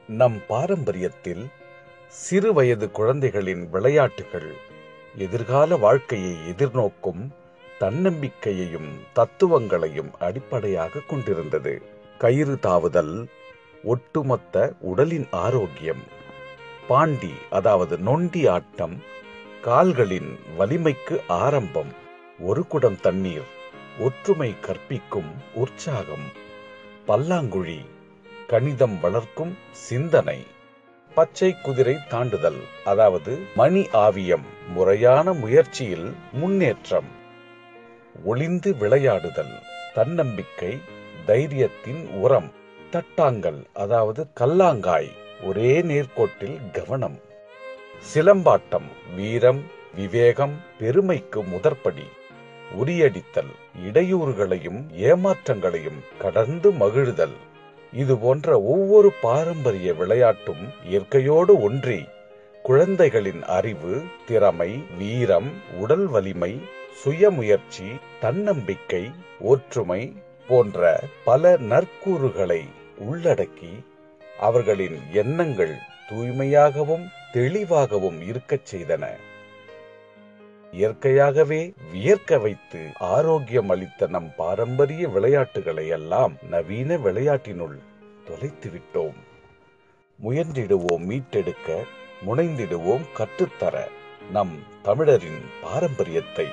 நம் பாரம்பரியத்தில் சிறு வயது குழந்தைகளின் விளையாட்டுகள் எதிர்கால வாழ்க்கையை எதிர்நோக்கும் தன்னம்பிக்கையையும் தத்துவங்களையும் அடிப்படையாக கொண்டிருந்தது. கயிறு தாவுதல், ஒட்டுமொத்த உடலின் ஆரோக்கியம், பாண்டி அதாவது நொண்டி ஆட்டம், கால்களின் வலிமைக்கு ஆரம்பம், ஒரு குடம் தண்ணீர், ஒற்றுமை கற்பிக்கும் உற்சாகம், பல்லாங்குழி, கணிதம் வளர்க்கும் சிந்தனை, பச்சை குதிரை தாண்டுதல் அதாவது மணி ஆவியம், முறையான முயற்சியில் முன்னேற்றம், ஒளிந்து விளையாடுதல், தன்னம்பிக்கை, தைரியத்தின் உரம், தட்டாங்கல் அதாவது கல்லாங்காய், ஒரே நேர்கோட்டில் கவனம், சிலம்பாட்டம், வீரம், விவேகம், பெருமைக்கு முதற்படி, உரியடித்தல், இடையூறுகளையும் ஏமாற்றங்களையும் கடந்து மகிழ்தல். இது போன்ற ஒவ்வொரு பாரம்பரிய விளையாட்டும் இயற்கையோடு ஒன்றி குழந்தைகளின் அறிவு, திறமை, வீரம், உடல் வலிமை, சுயமுயற்சி, தன்னம்பிக்கை, ஒற்றுமை போன்ற பல நற்கூறுகளை உள்ளடக்கி அவர்களின் எண்ணங்கள் தூய்மையாகவும் தெளிவாகவும் இருக்கச் செய்தன. இயற்கையாகவே வியர்க்க வைத்து ஆரோக்கியம் அளித்த நம் பாரம்பரிய விளையாட்டுகளை எல்லாம் நவீன விளையாட்டினுள் தொலைத்து விட்டோம். முயன்றிடுவோம் மீட்டெடுக்க, முனைந்திடுவோம் கற்றுத்தர நம் தமிழரின் பாரம்பரியத்தை.